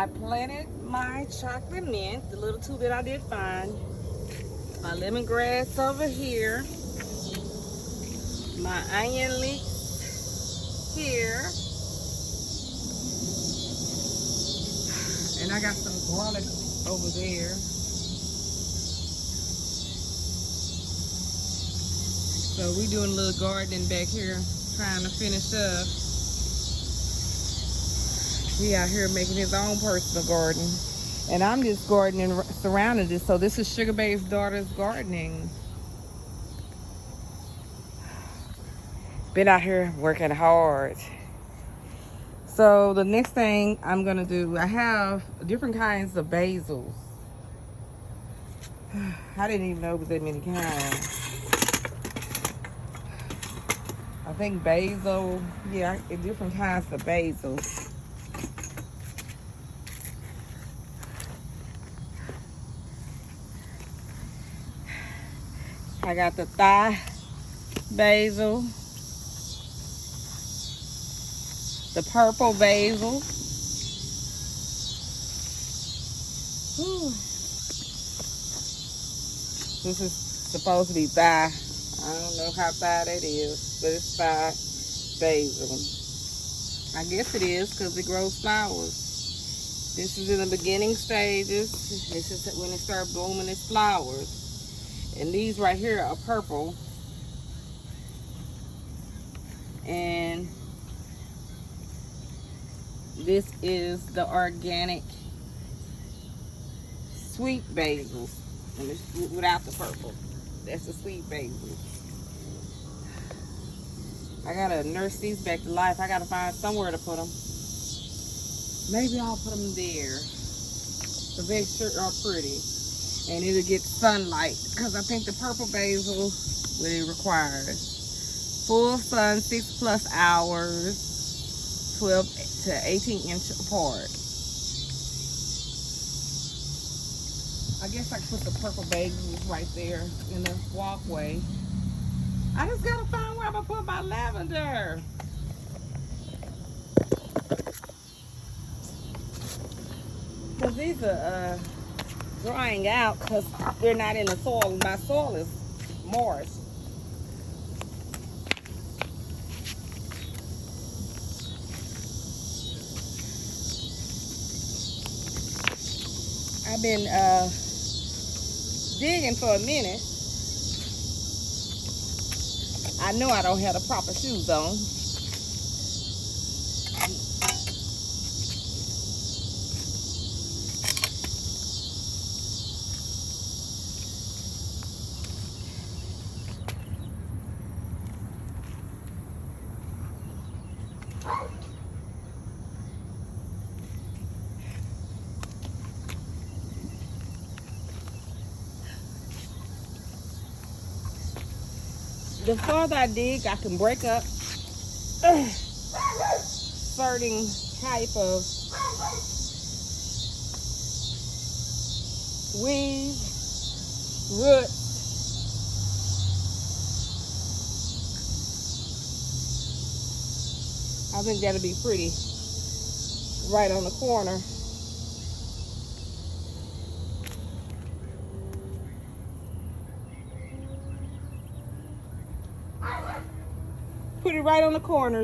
I planted my chocolate mint, the little two that I did find. My lemongrass over here. My onion leeks here. And I got some garlic over there. So we doing a little gardening back here, trying to finish up. He out here making his own personal garden. And I'm just gardening, surrounding this. So this is Sugar Bae's daughter's gardening. Been out here working hard. So the next thing I'm gonna do, I have different kinds of basils. I didn't even know it was that many kinds. I think basil, yeah, different kinds of basil. I got the Thai basil, the purple basil. Whew. This is supposed to be Thai. I don't know how Thai that is, but it's Thai basil. I guess it is because it grows flowers. This is in the beginning stages. This is when it starts blooming its flowers. And these right here are purple. And this is the organic sweet basil. And it's without the purple. That's the sweet basil. I gotta nurse these back to life. I gotta find somewhere to put them. Maybe I'll put them there. The they sure are pretty. And it'll get sunlight. Because I think the purple basil, what it requires. Full sun, 6+ hours, 12 to 18 inch apart. I guess I can put the purple basils right there in the walkway. I just gotta find where I'm gonna put my lavender. Cause these are drying out because they're not in the soil. My soil is moist. I've been digging for a minute. I know I don't have the proper shoes on. The farther I dig, I can break up certain type of weeds, roots. I think that'll be pretty right on the corner. Put it right on the corner.